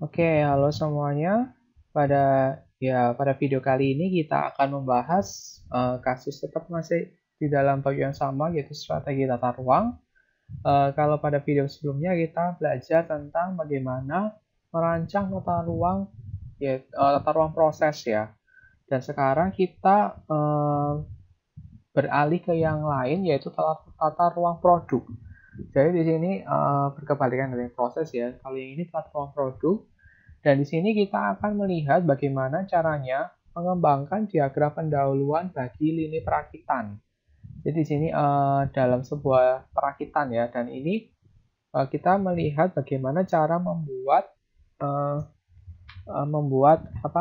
Oke, halo semuanya. Pada video kali ini kita akan membahas kasus tetap masih di dalam topik yang sama, yaitu strategi tata ruang. Kalau pada video sebelumnya kita belajar tentang bagaimana merancang tata ruang proses ya. Dan sekarang kita beralih ke yang lain, yaitu tata ruang produk. Jadi di sini berkebalikan dari proses ya. Kalau yang ini tata ruang produk. Dan di sini kita akan melihat bagaimana caranya mengembangkan diagram pendahuluan bagi lini perakitan. Jadi di sini dalam sebuah perakitan ya, dan ini kita melihat bagaimana cara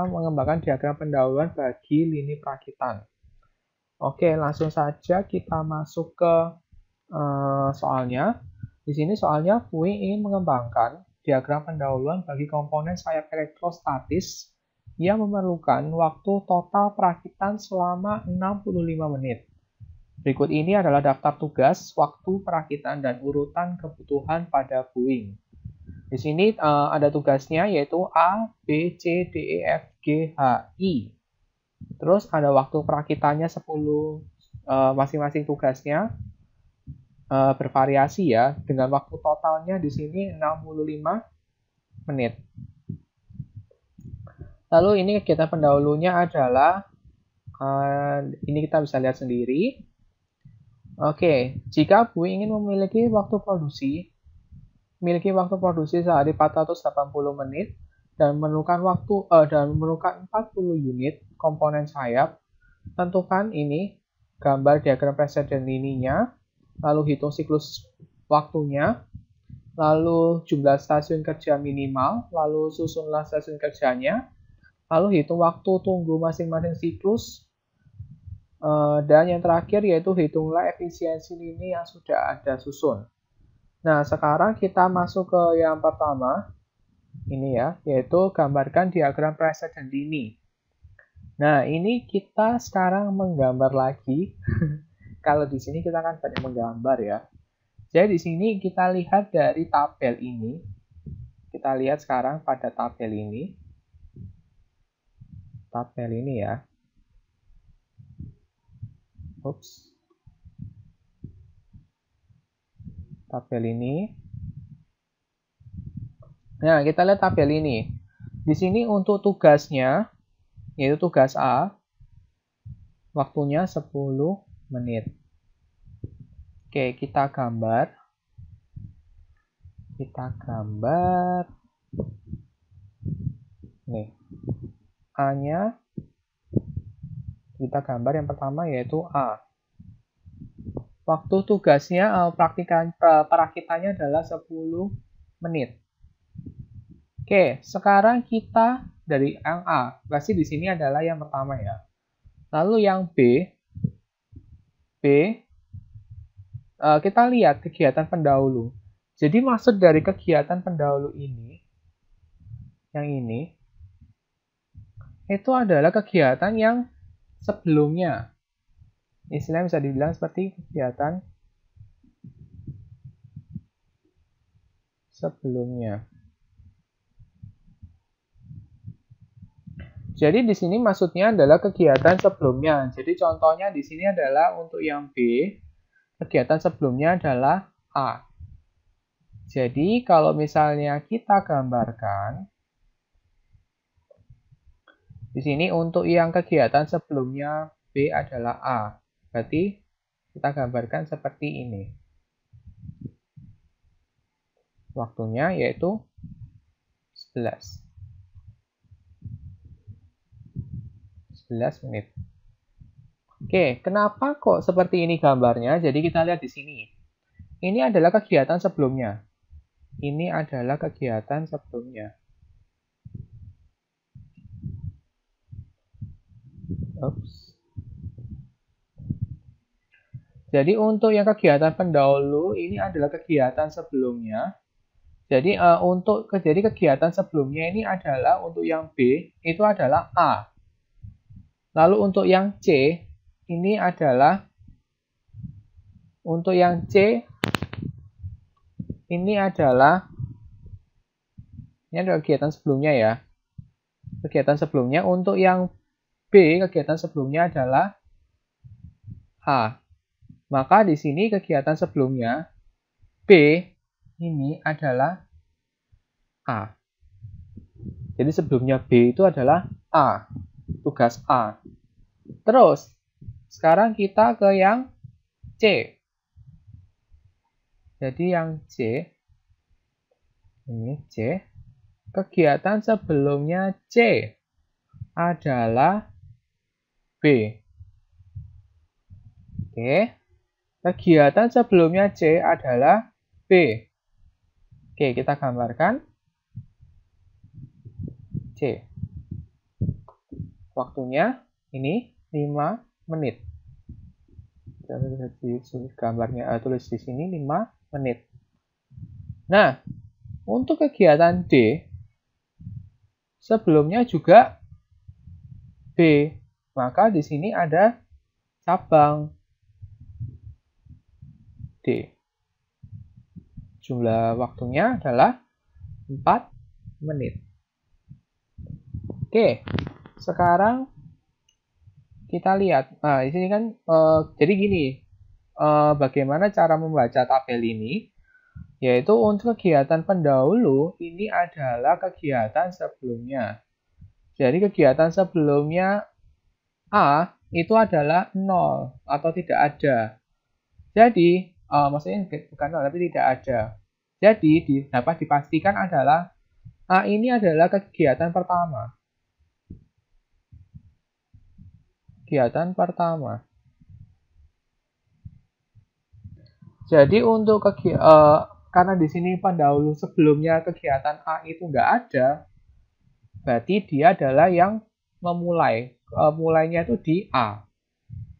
mengembangkan diagram pendahuluan bagi lini perakitan. Oke, langsung saja kita masuk ke soalnya. Di sini soalnya Puing ingin mengembangkan diagram pendahuluan bagi komponen sayap elektrostatis yang memerlukan waktu total perakitan selama 65 menit. Berikut ini adalah daftar tugas, waktu perakitan, dan urutan kebutuhan pada Puing. Di sini ada tugasnya yaitu A, B, C, D, E, F, G, H, I. Terus ada waktu perakitannya 10 masing-masing tugasnya. Bervariasi ya, dengan waktu totalnya di sini 65 menit. Lalu ini kegiatan pendahulunya adalah ini kita bisa lihat sendiri. Oke, jika Bu ingin memiliki waktu produksi sehari 480 menit dan memerlukan 40 unit komponen sayap, tentukan ini gambar diagram preseden lininya, lalu hitung siklus waktunya, lalu jumlah stasiun kerja minimal, lalu susunlah stasiun kerjanya, lalu hitung waktu tunggu masing-masing siklus, dan yang terakhir yaitu hitunglah efisiensi lini yang sudah ada susun. Nah, sekarang kita masuk ke yang pertama, ini ya, yaitu gambarkan diagram preseden lini. Nah, ini kita sekarang menggambar lagi. Kalau di sini kita kan banyak menggambar ya. Jadi di sini kita lihat dari tabel ini. Kita lihat sekarang pada tabel ini. Tabel ini ya. Ups. Tabel ini. Nah, kita lihat tabel ini. Di sini untuk tugasnya, yaitu tugas A, waktunya 10 menit. Oke, kita gambar. Nih, A-nya kita gambar yang pertama yaitu A. Waktu tugasnya perakitannya adalah 10 menit. Oke, sekarang kita dari yang A. Berarti di sini adalah yang pertama ya. Lalu yang B, kita lihat kegiatan pendahulu. Jadi maksud dari kegiatan pendahulu ini, yang ini, itu adalah kegiatan yang sebelumnya. Istilahnya bisa dibilang seperti kegiatan sebelumnya. Jadi di sini maksudnya adalah kegiatan sebelumnya. Jadi contohnya di sini adalah untuk yang B, kegiatan sebelumnya adalah A. Jadi kalau misalnya kita gambarkan, di sini untuk yang kegiatan sebelumnya B adalah A. Berarti kita gambarkan seperti ini. Waktunya yaitu 11 menit. Oke, kenapa kok seperti ini gambarnya? Jadi kita lihat di sini. Ini adalah kegiatan sebelumnya. Ini adalah kegiatan sebelumnya. Oops. Jadi untuk yang kegiatan pendahulu ini adalah kegiatan sebelumnya. Jadi kegiatan sebelumnya ini adalah untuk yang B itu adalah A. Lalu untuk yang C ini adalah Ini ada kegiatan sebelumnya ya. Kegiatan sebelumnya untuk yang B, kegiatan sebelumnya adalah A. Maka di sini kegiatan sebelumnya B ini adalah A. Jadi sebelumnya B itu adalah A. Tugas A. Terus, sekarang kita ke yang C. Jadi yang C, ini C, kegiatan sebelumnya C adalah B. Oke, kegiatan sebelumnya C adalah B. Oke, kita gambarkan C. Waktunya ini 5 menit. Gambarnya tulis di sini 5 menit. Nah, untuk kegiatan D sebelumnya juga B. Maka di sini ada cabang D. Jumlah waktunya adalah 4 menit. Oke, sekarang kita lihat. Nah, di sini kan jadi gini. Bagaimana cara membaca tabel ini? Yaitu untuk kegiatan pendahulu ini adalah kegiatan sebelumnya. Jadi kegiatan sebelumnya A itu adalah 0 atau tidak ada. Jadi maksudnya bukan 0 tapi tidak ada. Jadi dapat dipastikan adalah A ini adalah kegiatan pertama. Kegiatan pertama. Jadi untuk karena di sini pendahulu sebelumnya kegiatan A itu nggak ada, berarti dia adalah yang memulai. Mulainya itu di A.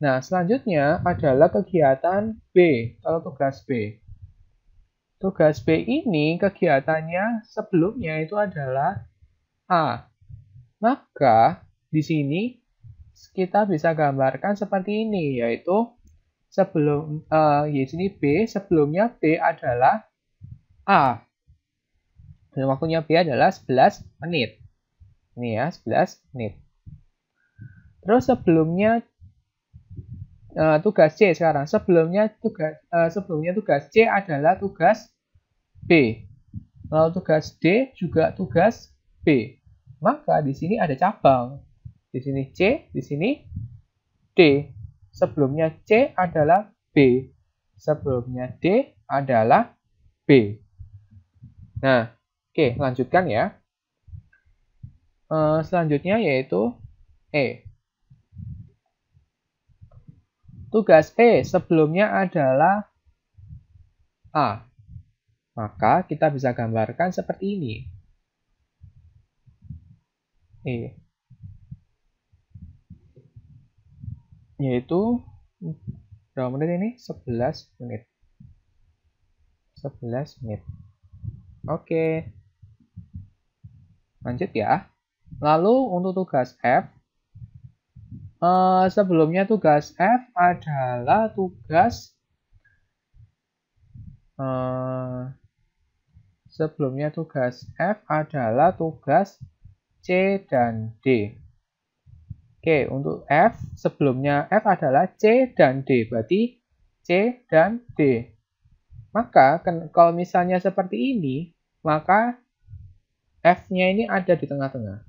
Nah, selanjutnya adalah kegiatan B, atau tugas B. Tugas B ini kegiatannya sebelumnya itu adalah A. Maka di sini kita bisa gambarkan seperti ini, yaitu sebelum di sini B, sebelumnya B adalah A. Dan waktunya B adalah 11 menit. Ini ya, 11 menit. Terus sebelumnya tugas C sekarang. Sebelumnya tugas C adalah tugas B. Lalu tugas D juga tugas B. Maka di sini ada cabang. Di sini C, di sini D. Sebelumnya C adalah B. Sebelumnya D adalah B. Nah, oke, lanjutkan ya. Selanjutnya yaitu E. Tugas E sebelumnya adalah A. Maka kita bisa gambarkan seperti ini. E. Yaitu berapa menit ini? 11 menit. 11 menit. Oke. Lanjut ya. Lalu untuk tugas F. Sebelumnya tugas F adalah tugas sebelumnya tugas F adalah tugas C dan D. Oke, untuk F sebelumnya F adalah C dan D, berarti C dan D. Maka kalau misalnya seperti ini, maka F-nya ini ada di tengah-tengah.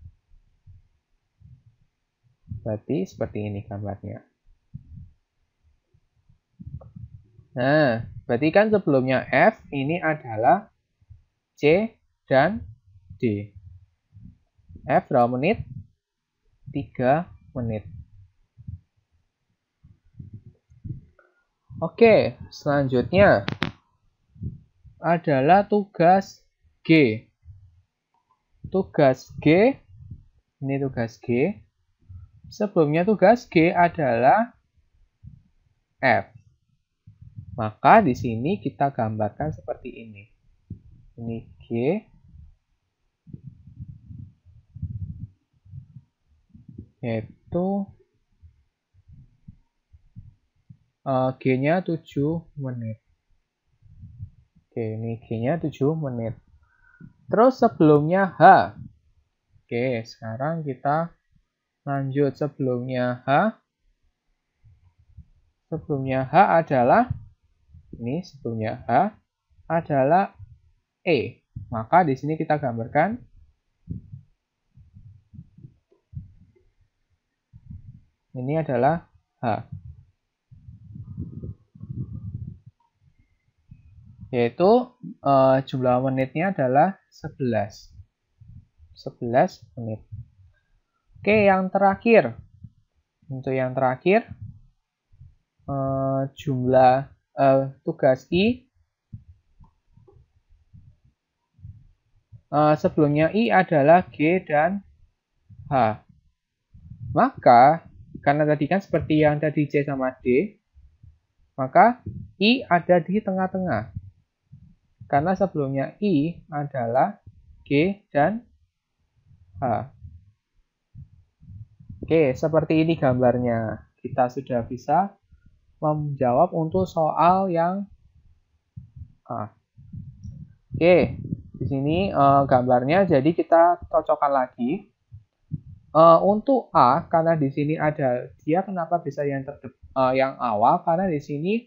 Berarti seperti ini gambarnya. Nah, berarti kan sebelumnya F ini adalah C dan D. F berapa menit? 3 menit. Oke, selanjutnya adalah tugas G. Tugas G, ini tugas G. Sebelumnya tugas G adalah F. Maka di sini kita gambarkan seperti ini. Ini G. Yaitu G-nya 7 menit. Oke, ini G-nya 7 menit. Terus sebelumnya H. Oke, sekarang kita lanjut sebelumnya H. Sebelumnya H adalah, ini sebelumnya H adalah E. Maka di sini kita gambarkan ini adalah H. Yaitu jumlah menitnya adalah 11. 11 menit. Oke, yang terakhir. Untuk yang terakhir, jumlah tugas I. Sebelumnya I adalah G dan H. Maka, karena tadi kan seperti yang tadi C sama D, maka I ada di tengah-tengah. Karena sebelumnya I adalah G dan H. Oke, seperti ini gambarnya. Kita sudah bisa menjawab untuk soal yang A. Oke, di sini gambarnya, jadi kita cocokkan lagi. Untuk A, karena di sini ada dia, kenapa bisa yang awal? Karena di sini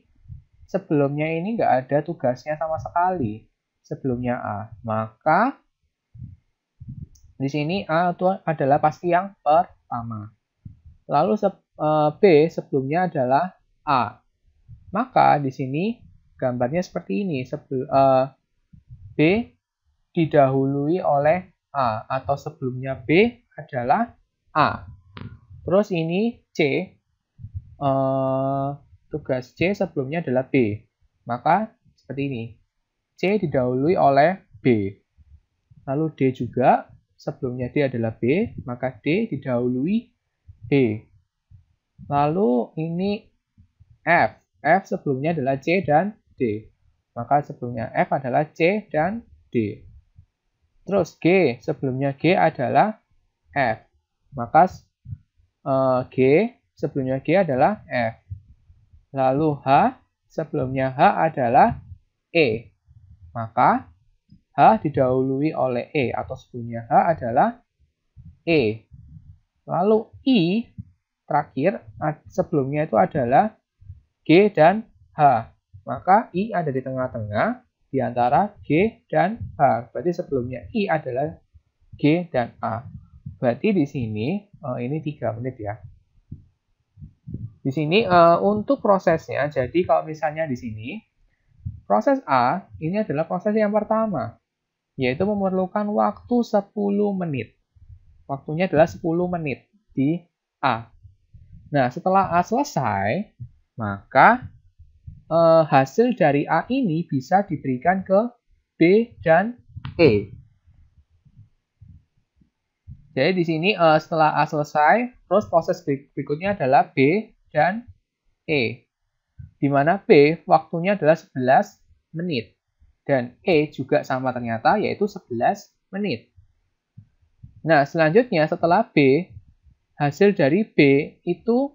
sebelumnya ini nggak ada tugasnya sama sekali sebelumnya A. Maka di sini A itu adalah pasti yang pertama. Lalu B sebelumnya adalah A. Maka di sini gambarnya seperti ini. B didahului oleh A, atau sebelumnya B adalah A. Terus ini C, tugas C sebelumnya adalah B. Maka seperti ini. C didahului oleh B. Lalu D juga, sebelumnya D adalah B, maka D didahului B. Lalu ini F. F sebelumnya adalah C dan D. Maka sebelumnya F adalah C dan D. Terus G, sebelumnya G adalah F. Maka G, sebelumnya G adalah F. Lalu H, sebelumnya H adalah E. Maka H didahului oleh E, atau sebelumnya H adalah E. Lalu I, terakhir, sebelumnya itu adalah G dan H. Maka I ada di tengah-tengah di antara G dan H. Berarti sebelumnya I adalah G dan A. Berarti di sini ini 3 menit ya. Di sini untuk prosesnya, jadi kalau misalnya di sini proses A ini adalah proses yang pertama, yaitu memerlukan waktu 10 menit. Waktunya adalah 10 menit di A. Nah, setelah A selesai, maka hasil dari A ini bisa diberikan ke B dan E. Jadi di sini setelah A selesai, terus proses berikutnya adalah B dan E. Di mana B waktunya adalah 11 menit. Dan E juga sama ternyata, yaitu 11 menit. Nah, selanjutnya setelah B, hasil dari B itu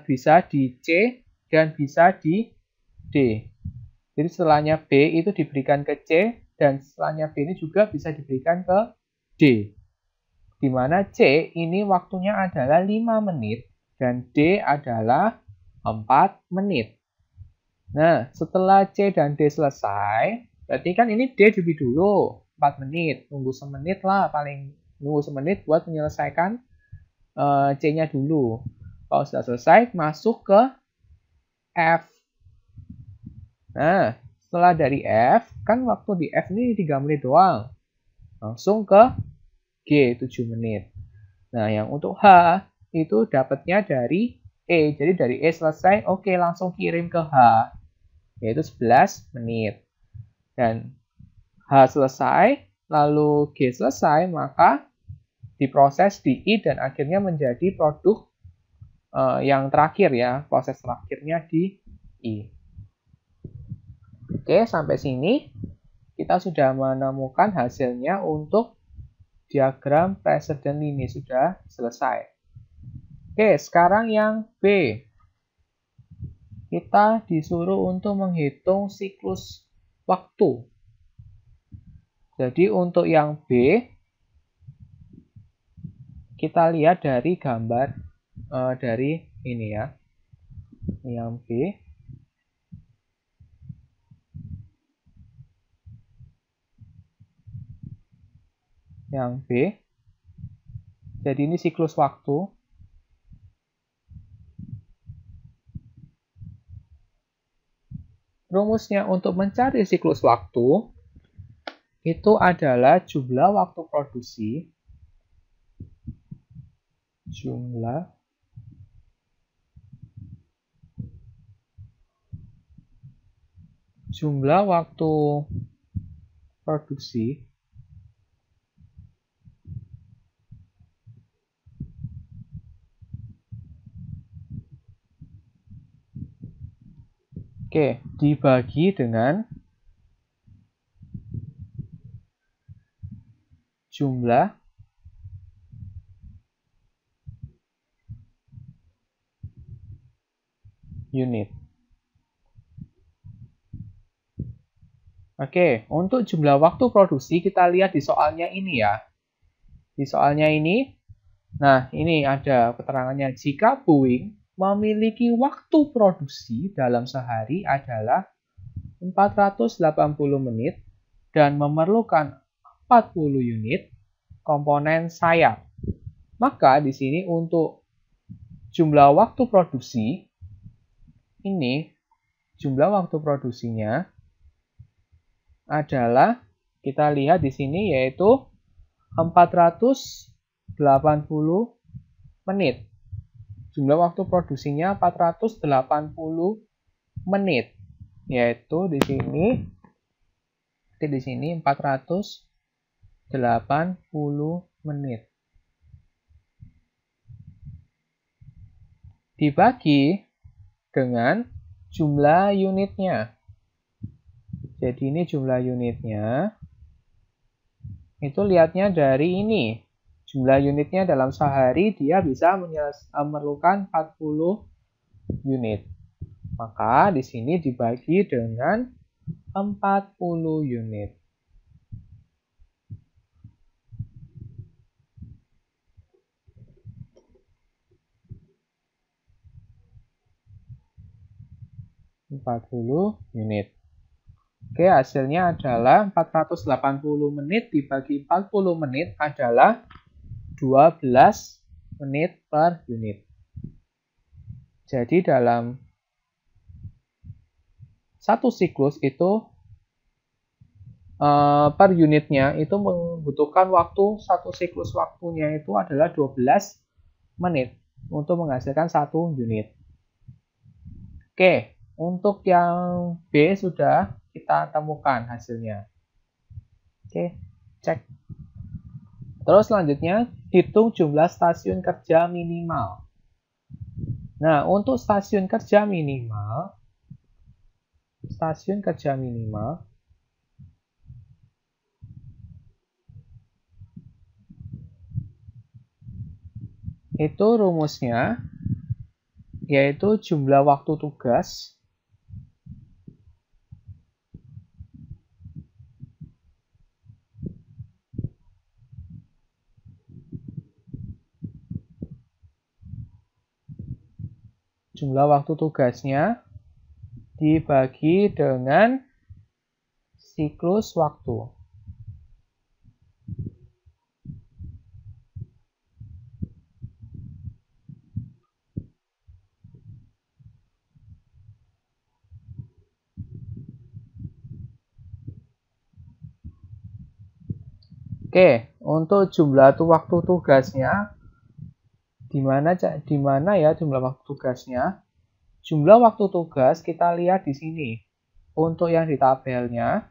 bisa di C dan bisa di D. Jadi setelahnya B itu diberikan ke C, dan setelahnya B ini juga bisa diberikan ke D. Di mana C ini waktunya adalah 5 menit dan D adalah 4 menit. Nah, setelah C dan D selesai, berarti kan ini D lebih dulu, 4 menit. Tunggu semenit lah, paling nunggu semenit buat menyelesaikan C-nya dulu. Kalau sudah selesai, masuk ke F. Nah, setelah dari F, kan waktu di F ini 3 menit doang. Langsung ke G, 7 menit. Nah, yang untuk H, itu dapatnya dari E. Jadi dari E selesai, oke, langsung kirim ke H, yaitu 11 menit. Dan H selesai, lalu G selesai, maka diproses di I dan akhirnya menjadi produk yang terakhir ya, proses terakhirnya di I. Oke, sampai sini kita sudah menemukan hasilnya untuk diagram precedent ini, sudah selesai. Oke, sekarang yang B. Kita disuruh untuk menghitung siklus waktu. Jadi untuk yang B, kita lihat dari gambar dari ini ya. Yang B. Yang B. Jadi ini siklus waktu. Rumusnya untuk mencari siklus waktu itu adalah jumlah waktu produksi jumlah waktu produksi dibagi dengan jumlah unit. Untuk jumlah waktu produksi kita lihat di soalnya ini ya. Di soalnya ini, nah ini ada keterangannya. Jika Boeing memiliki waktu produksi dalam sehari adalah 480 menit dan memerlukan 40 unit komponen sayap. Maka di sini untuk jumlah waktu produksi, ini jumlah waktu produksinya adalah, kita lihat di sini yaitu 480 menit. Jumlah waktu produksinya 480 menit. Yaitu di sini 480 menit. Dibagi dengan jumlah unitnya. Jadi ini jumlah unitnya. Itu lihatnya dari ini. Jumlah unitnya dalam sehari dia bisa memerlukan 40 unit. Maka di sini dibagi dengan 40 unit. Hasilnya adalah 480 menit dibagi 40 menit adalah 12 menit per unit. Jadi dalam satu siklus itu per unitnya itu membutuhkan waktu, satu siklus waktunya itu adalah 12 menit untuk menghasilkan satu unit. Untuk yang B sudah kita temukan hasilnya. Cek. Terus selanjutnya, hitung jumlah stasiun kerja minimal. Nah, untuk stasiun kerja minimal itu rumusnya yaitu jumlah waktu tugas tugasnya dibagi dengan siklus waktu. Untuk jumlah waktu tugasnya di mana ya jumlah waktu tugasnya? Jumlah waktu tugas kita lihat di sini. Untuk yang di tabelnya,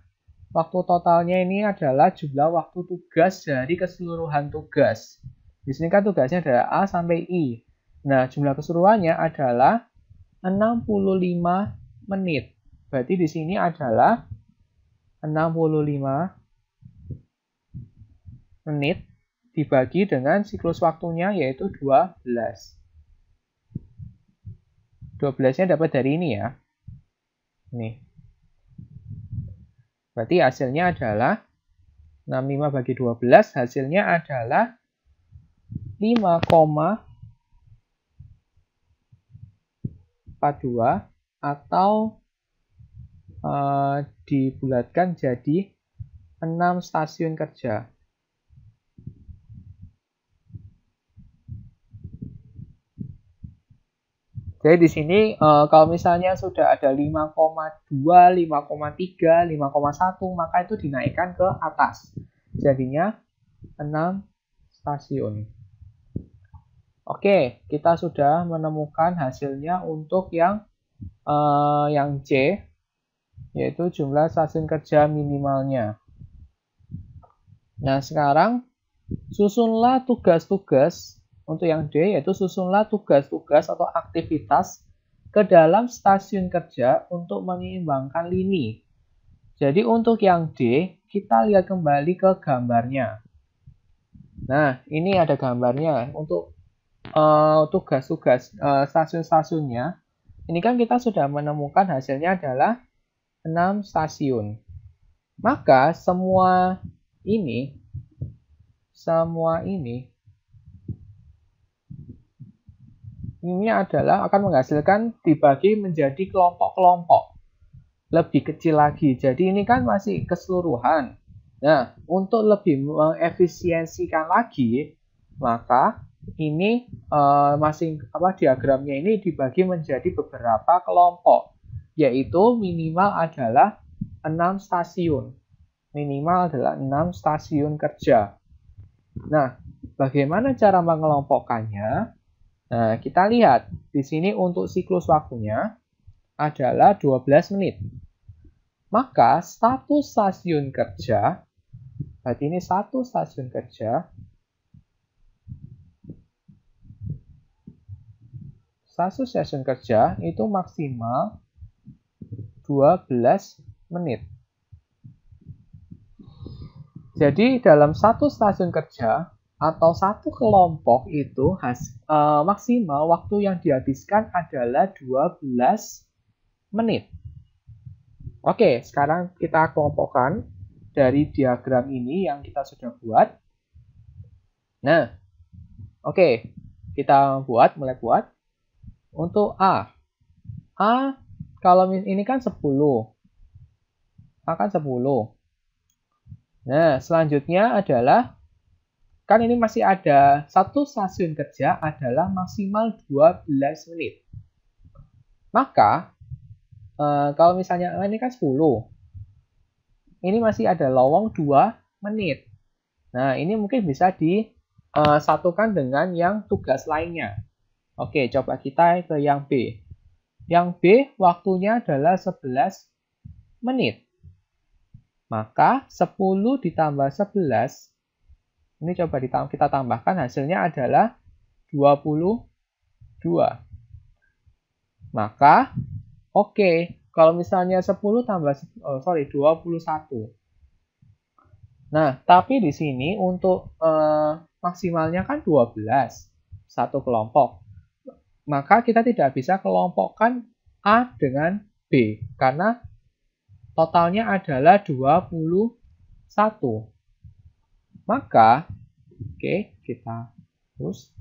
waktu totalnya ini adalah jumlah waktu tugas dari keseluruhan tugas. Di sini kan tugasnya adalah A sampai I. Nah, jumlah keseluruhannya adalah 65 menit. Berarti di sini adalah 65 menit dibagi dengan siklus waktunya yaitu 12. 12-nya dapat dari ini ya. Nih. Berarti hasilnya adalah 65 bagi 12 hasilnya adalah 5,42 atau dibulatkan jadi 6 stasiun kerja. Jadi di sini kalau misalnya sudah ada 5,2, 5,3, 5,1 maka itu dinaikkan ke atas. Jadinya 6 stasiun. Oke, kita sudah menemukan hasilnya untuk yang C, yaitu jumlah stasiun kerja minimalnya. Nah, sekarang susunlah tugas-tugas untuk yang D, yaitu susunlah tugas-tugas atau aktivitas ke dalam stasiun kerja untuk menyeimbangkan lini. Jadi untuk yang D, kita lihat kembali ke gambarnya. Nah, ini ada gambarnya untuk tugas-tugas stasiun-stasiunnya. Ini kan kita sudah menemukan hasilnya adalah 6 stasiun. Maka semua ini adalah akan menghasilkan dibagi menjadi kelompok-kelompok lebih kecil lagi. Jadi ini kan masih keseluruhan. Nah, untuk lebih mengefisiensikan lagi, maka ini diagramnya ini dibagi menjadi beberapa kelompok, yaitu minimal adalah 6 stasiun. Minimal adalah 6 stasiun kerja. Nah, bagaimana cara mengelompokkannya? Nah, kita lihat di sini untuk siklus waktunya adalah 12 menit. Maka satu stasiun kerja, berarti ini satu stasiun kerja, itu maksimal 12 menit. Jadi dalam satu stasiun kerja atau satu kelompok itu maksimal waktu yang dihabiskan adalah 12 menit. Oke, sekarang kita kelompokkan dari diagram ini yang kita sudah buat. Nah, oke, kita mulai buat. Untuk A, kalau ini kan 10. A kan 10. Nah, selanjutnya adalah, kan ini masih ada satu stasiun kerja adalah maksimal 12 menit. Maka, kalau misalnya ini kan 10. Ini masih ada lowong 2 menit. Nah, ini mungkin bisa disatukan dengan yang tugas lainnya. Oke, coba kita ke yang B. Yang B waktunya adalah 11 menit. Maka 10 ditambah 11, ini coba kita tambahkan, hasilnya adalah 22. Maka, oke, kalau misalnya 10 tambah 21. Nah, tapi di sini untuk maksimalnya kan 12, satu kelompok. Maka kita tidak bisa kelompokkan A dengan B, karena totalnya adalah 21. Maka, oke, kita terus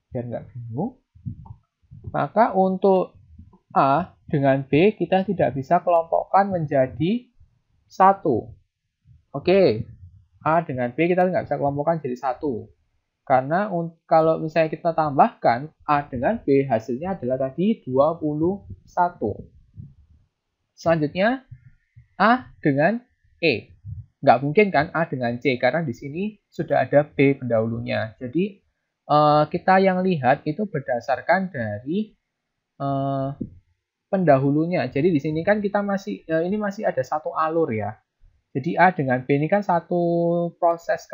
biar nggak bingung. Maka untuk A dengan B kita tidak bisa kelompokkan menjadi 1. Oke, A dengan B kita nggak bisa kelompokkan jadi 1. Karena kalau misalnya kita tambahkan A dengan B, hasilnya adalah tadi 21. Selanjutnya, A dengan E. Nggak mungkin kan A dengan C, karena di sini sudah ada B pendahulunya. Jadi, kita yang lihat itu berdasarkan dari pendahulunya. Jadi di sini kan kita ini masih ada satu alur ya. Jadi A dengan B ini kan satu proses,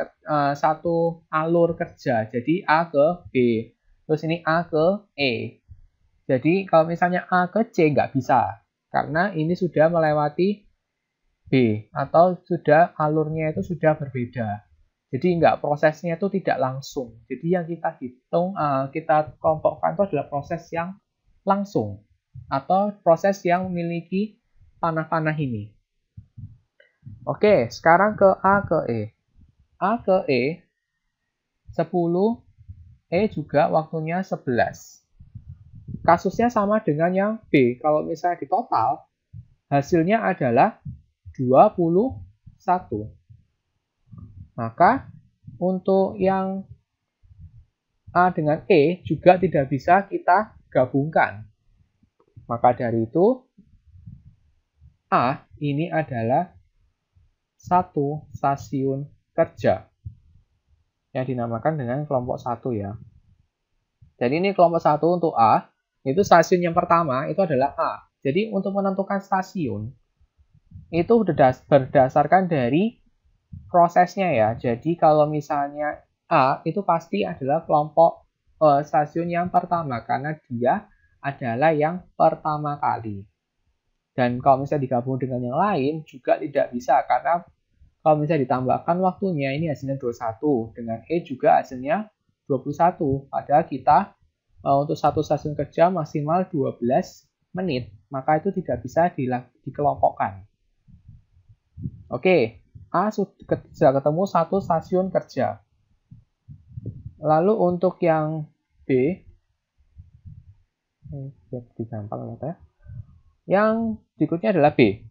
satu alur kerja. Jadi A ke B. Terus ini A ke E. Jadi kalau misalnya A ke C nggak bisa. Karena ini sudah melewati B. Atau sudah alurnya itu sudah berbeda. Jadi prosesnya itu tidak langsung. Jadi yang kita hitung, kita kelompokkan itu adalah proses yang langsung. Atau proses yang memiliki panah-panah ini. Oke, sekarang ke A ke E. A ke E 10, E juga waktunya 11. Kasusnya sama dengan yang B. Kalau misalnya di total, hasilnya adalah 21. Maka untuk yang A dengan E juga tidak bisa kita gabungkan. Maka dari itu, A ini adalah satu stasiun kerja yang dinamakan dengan kelompok 1 ya. Jadi ini kelompok 1 untuk A, itu stasiun yang pertama itu adalah A. Jadi untuk menentukan stasiun, itu berdasarkan dari prosesnya ya. Jadi kalau misalnya A itu pasti adalah kelompok stasiun yang pertama karena dia adalah yang pertama kali. Dan kalau misalnya digabung dengan yang lain juga tidak bisa karena kalau misalnya ditambahkan waktunya ini hasilnya 21 dengan E juga hasilnya 21. Padahal kita untuk satu stasiun kerja maksimal 12 menit, maka itu tidak bisa dikelompokkan. Oke, A sudah ketemu satu stasiun kerja. Lalu untuk yang B, yang berikutnya adalah B.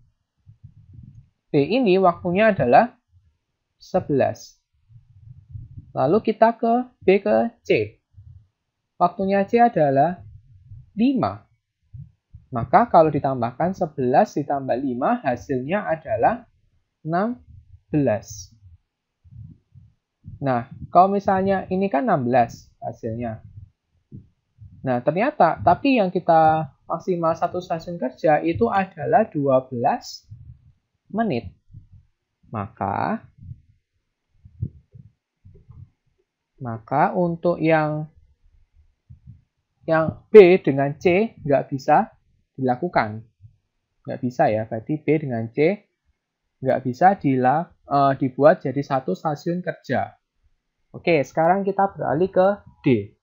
B ini waktunya adalah 11. Lalu kita ke B ke C. Waktunya C adalah 5. Maka kalau ditambahkan 11 ditambah 5 hasilnya adalah 16. Nah, kalau misalnya ini kan 16 hasilnya. Nah, ternyata tapi yang kita maksimal satu stasiun kerja itu adalah 12 menit. Maka untuk yang B dengan C nggak bisa dilakukan. Nggak bisa ya, berarti B dengan C nggak bisa dibuat jadi satu stasiun kerja. Oke, sekarang kita beralih ke D.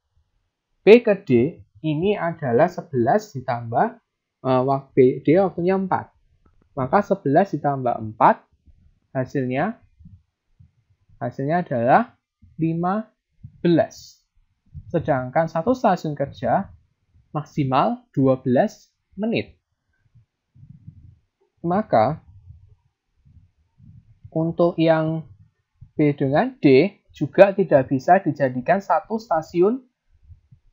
B ke D ini adalah 11 ditambah D waktunya 4. Maka 11 ditambah 4 hasilnya adalah 15. Sedangkan satu stasiun kerja maksimal 12 menit. Maka untuk yang B dengan D juga tidak bisa dijadikan satu stasiun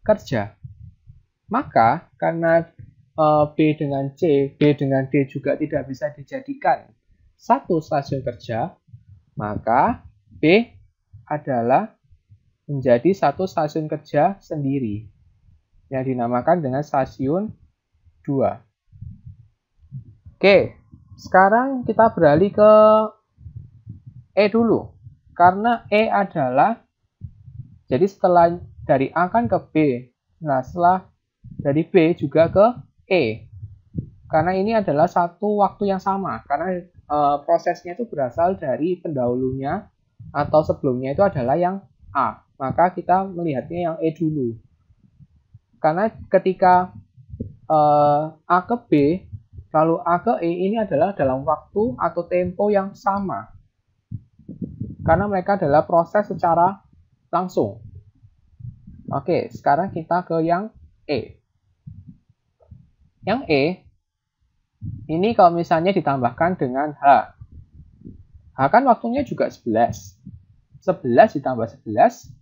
kerja. Maka karena B dengan C, B dengan D juga tidak bisa dijadikan satu stasiun kerja, maka B adalah menjadi satu stasiun kerja sendiri yang dinamakan dengan stasiun 2. Oke, sekarang kita beralih ke E dulu. Karena E adalah, jadi setelah dari A kan ke B. Nah, setelah dari B juga ke E. Karena ini adalah satu waktu yang sama. Karena prosesnya itu berasal dari pendahulunya atau sebelumnya itu adalah yang A. Maka kita melihatnya yang E dulu. Karena ketika A ke B, lalu A ke E ini adalah dalam waktu atau tempo yang sama. Karena mereka adalah proses secara langsung. Oke, sekarang kita ke yang E. Yang E, ini kalau misalnya ditambahkan dengan H. H kan waktunya juga 11. 11 ditambah 11,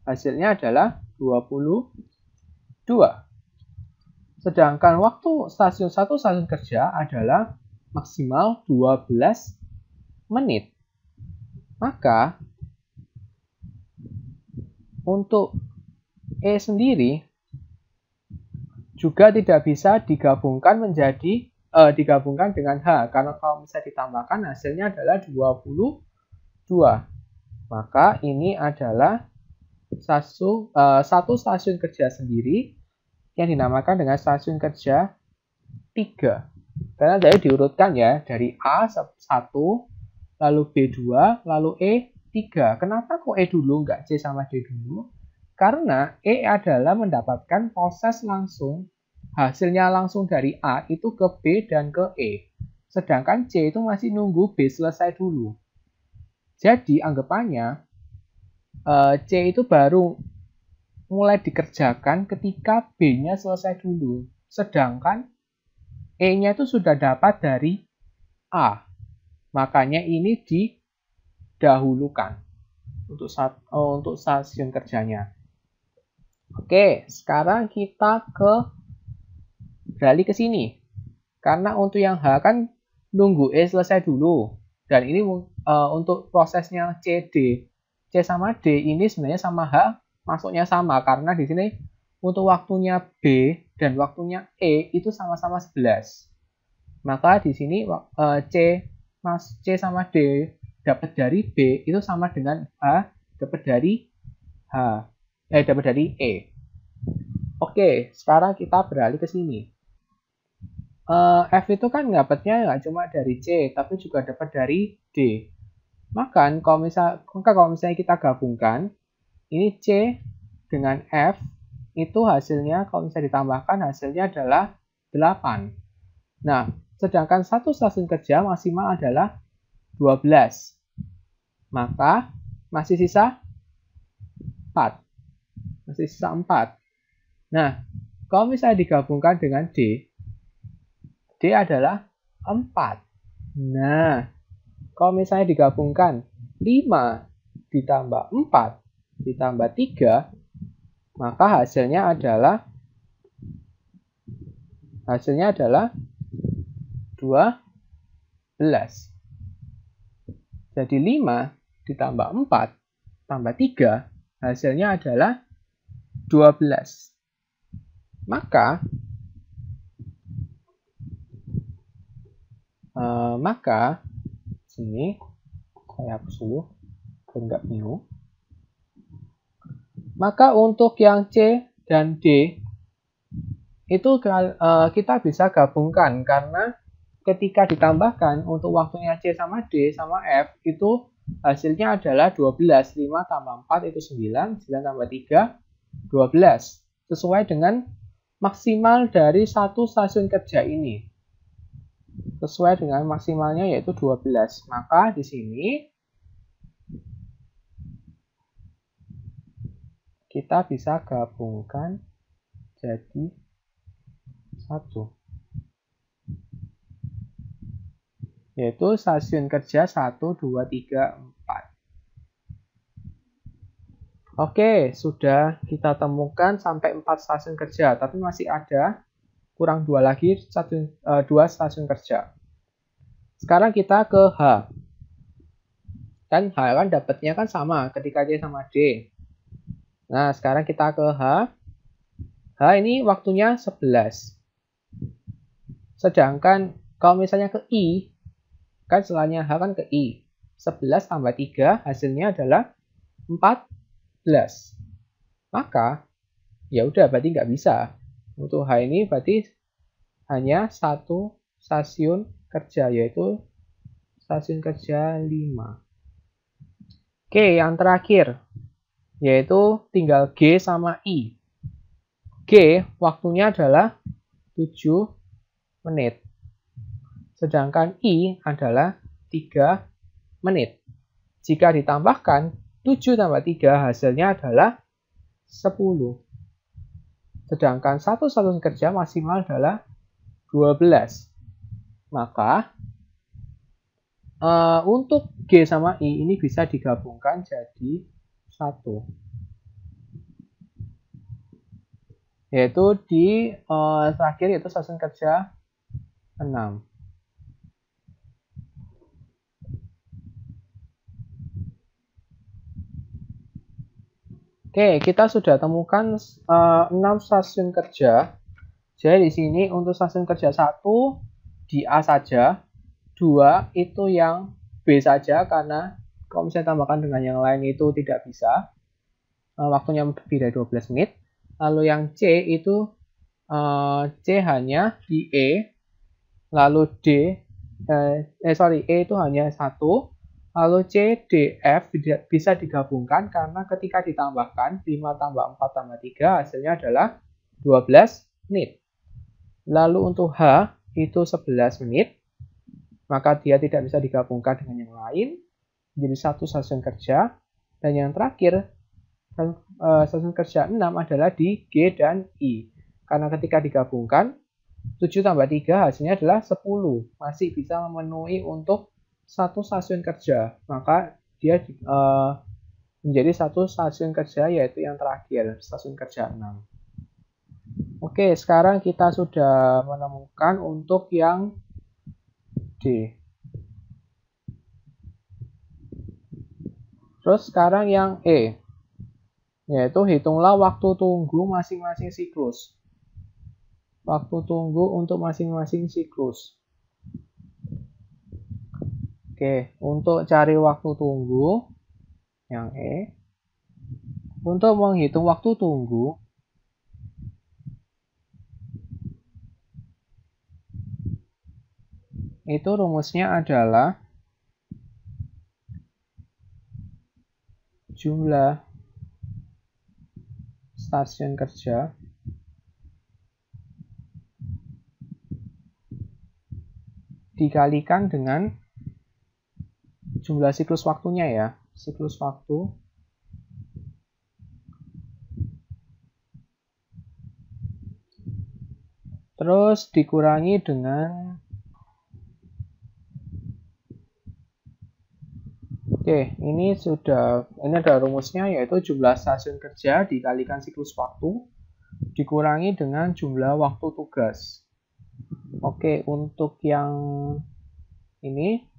hasilnya adalah 22. Sedangkan waktu satu stasiun kerja adalah maksimal 12 menit. Maka untuk E sendiri juga tidak bisa digabungkan digabungkan dengan H karena kalau bisa ditambahkan hasilnya adalah 22. Maka ini adalah satu stasiun kerja sendiri yang dinamakan dengan stasiun kerja 3. Karena dari diurutkan ya dari A1, lalu B2, lalu E3. Kenapa kok E dulu, nggak C sama D dulu? Karena E adalah mendapatkan proses langsung, hasilnya langsung dari A itu ke B dan ke E. sedangkan C itu masih nunggu B selesai dulu. Jadi anggapannya C itu baru mulai dikerjakan ketika B-nya selesai dulu. Sedangkan E-nya itu sudah dapat dari A. Makanya ini didahulukan untuk stasiun kerjanya. Oke, sekarang kita beralih ke sini. Karena untuk yang H kan nunggu E selesai dulu. Dan ini untuk prosesnya CD. C sama D ini sebenarnya sama H masuknya sama. Karena di sini untuk waktunya B dan waktunya E itu sama-sama 11. Maka di sini C sama D dapat dari B itu sama dengan H dapat dari dapat dari E. Oke, sekarang kita beralih ke sini. F itu kan dapatnya nggak cuma dari C, tapi juga dapat dari D. Maka kalau misalnya kita gabungkan, ini C dengan F, itu hasilnya kalau misalnya ditambahkan, hasilnya adalah 8. Nah, sedangkan satu stasiun kerja maksimal adalah 12. Maka masih sisa 4. Masih sisa 4. Nah, kalau misalnya digabungkan dengan D adalah 4. Nah, kalau misalnya digabungkan 5 ditambah 4 ditambah 3, maka hasilnya adalah 12. Jadi 5 ditambah 4 tambah 3, hasilnya adalah 12. Maka sini saya hapus dulu biar nggak bingung. Maka untuk yang C dan D itu kita bisa gabungkan karena ketika ditambahkan untuk waktunya C sama D sama F itu hasilnya adalah 12. 5 tambah 4 itu 9. 9 tambah 3 12. Sesuai dengan maksimal dari satu stasiun kerja ini. Sesuai dengan maksimalnya yaitu 12. Maka di sini kita bisa gabungkan jadi 1. Yaitu stasiun kerja 1, 2, 3, 4. Oke, sudah kita temukan sampai 4 stasiun kerja, tapi masih ada kurang 2 lagi, 2 stasiun kerja. Sekarang kita ke H. Kan H kan dapatnya kan sama ketika C sama D. Nah, sekarang kita ke H. H ini waktunya 11. Sedangkan kalau misalnya ke I, kan setelahnya H kan ke I. 11 tambah 3 hasilnya adalah 14. Maka ya udah berarti nggak bisa. Untuk H ini berarti hanya satu stasiun kerja, yaitu stasiun kerja 5. Oke, yang terakhir yaitu tinggal G sama I. G waktunya adalah 7 menit. Sedangkan I adalah 3 menit. Jika ditambahkan 7 tambah 3 hasilnya adalah 10. Sedangkan satu stasiun kerja maksimal adalah 12. Maka untuk G sama I ini bisa digabungkan jadi 1. Yaitu di terakhir yaitu stasiun kerja 6. Oke, kita sudah temukan 6 stasiun kerja. Jadi di sini untuk stasiun kerja 1 di A saja, 2 itu yang B saja karena kalau misalnya tambahkan dengan yang lain itu tidak bisa. Waktunya lebih dari 12 menit. Lalu yang C itu C hanya di E. Lalu E itu hanya 1. Lalu C, D, F bisa digabungkan karena ketika ditambahkan 5 tambah 4 tambah 3 hasilnya adalah 12 menit. Lalu untuk H itu 11 menit. maka dia tidak bisa digabungkan dengan yang lain menjadi satu stasiun kerja. Dan yang terakhir, stasiun kerja 6 adalah di G dan I. Karena ketika digabungkan, 7 tambah 3 hasilnya adalah 10. Masih bisa memenuhi untuk satu stasiun kerja. Maka dia menjadi satu stasiun kerja, yaitu yang terakhir, stasiun kerja 6. Oke, sekarang kita sudah menemukan untuk yang D. Terus sekarang yang E, yaitu hitunglah waktu tunggu masing-masing siklus. Waktu tunggu untuk masing-masing siklus. Oke, untuk cari waktu tunggu, yang E, untuk menghitung waktu tunggu, itu rumusnya adalah jumlah stasiun kerja dikalikan dengan jumlah siklus waktunya ya. Siklus waktu terus dikurangi dengan ini ada rumusnya, yaitu jumlah stasiun kerja dikalikan siklus waktu dikurangi dengan jumlah waktu tugas. Untuk yang ini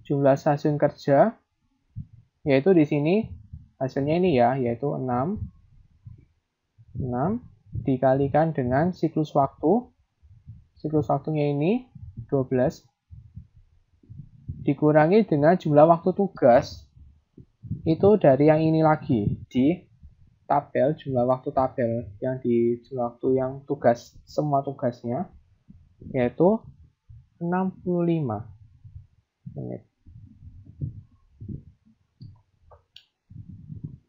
jumlah stasiun kerja, yaitu di sini hasilnya ini ya, yaitu 6 dikalikan dengan siklus waktu. Siklus waktunya ini 12 dikurangi dengan jumlah waktu tugas, itu dari yang ini lagi, di tabel, jumlah waktu tabel, yang di jumlah waktu yang tugas, semua tugasnya, yaitu 65 menit.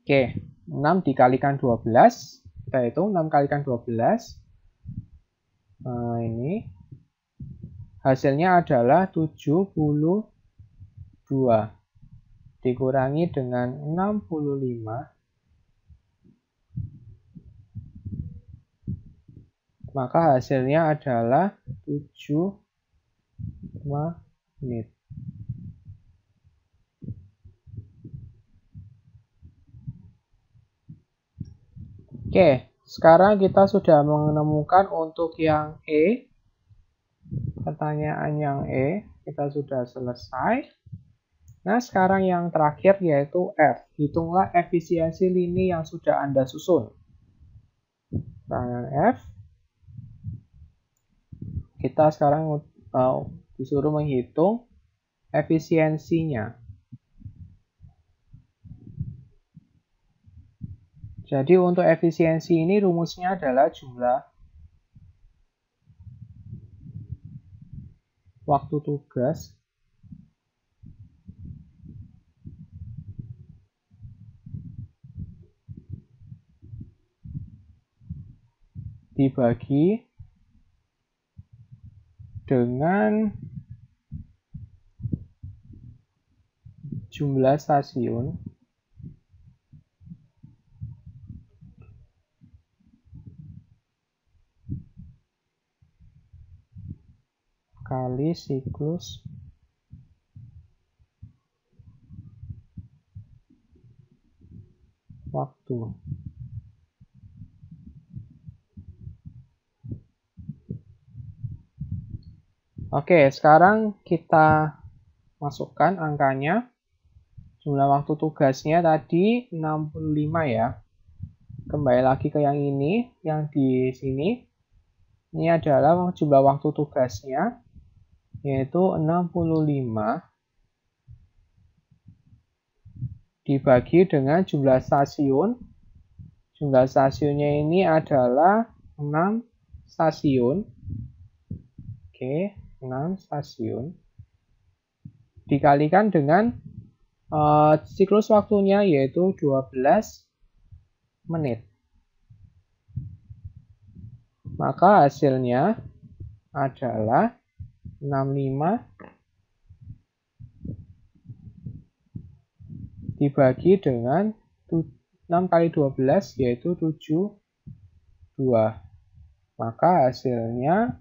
6 dikalikan 12, kita hitung 6 kalikan 12, nah ini hasilnya adalah 72 dikurangi dengan 65, maka hasilnya adalah 7 menit. Sekarang kita sudah menemukan untuk yang E. Pertanyaan yang E kita sudah selesai. Nah, sekarang yang terakhir yaitu F. Hitunglah efisiensi lini yang sudah Anda susun. Pertanyaan F. Kita sekarang disuruh menghitung efisiensinya. Jadi untuk efisiensi ini rumusnya adalah jumlah waktu tugas dibagi dengan jumlah stasiun kali siklus waktu. Sekarang kita masukkan angkanya. Jumlah waktu tugasnya tadi 65 ya. Kembali lagi ke yang ini, yang di sini. Ini adalah jumlah waktu tugasnya, yaitu 65 dibagi dengan jumlah stasiun. Jumlah stasiunnya ini adalah 6 stasiun. 6 stasiun. Dikalikan dengan siklus waktunya, yaitu 12 menit. Maka hasilnya adalah 65 dibagi dengan 6 kali 12 yaitu 72. Maka hasilnya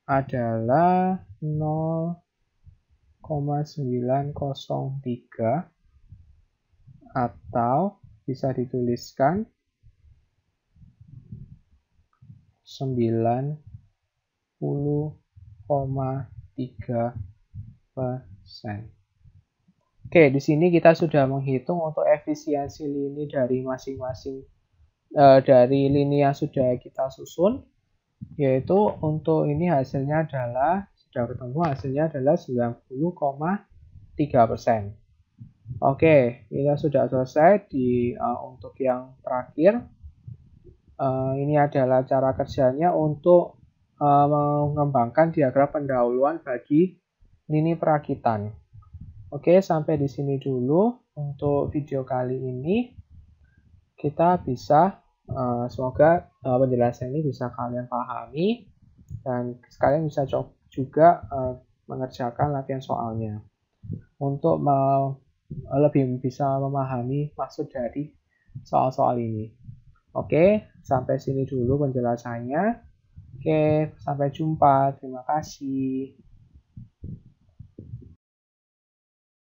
adalah 0,903 atau bisa dituliskan 90,3%. Oke, di sini kita sudah menghitung untuk efisiensi lini dari masing-masing dari lini yang sudah kita susun, yaitu untuk ini hasilnya adalah sudah ketemu hasilnya adalah 90,3%. Oke, kita sudah selesai untuk yang terakhir. Ini adalah cara kerjanya untuk mengembangkan diagram pendahuluan bagi lini perakitan. Oke, sampai di sini dulu untuk video kali ini. Kita bisa, semoga penjelasan ini bisa kalian pahami dan kalian bisa juga mengerjakan latihan soalnya untuk lebih bisa memahami maksud dari soal-soal ini. Oke, sampai sini dulu penjelasannya. Oke, sampai jumpa. Terima kasih.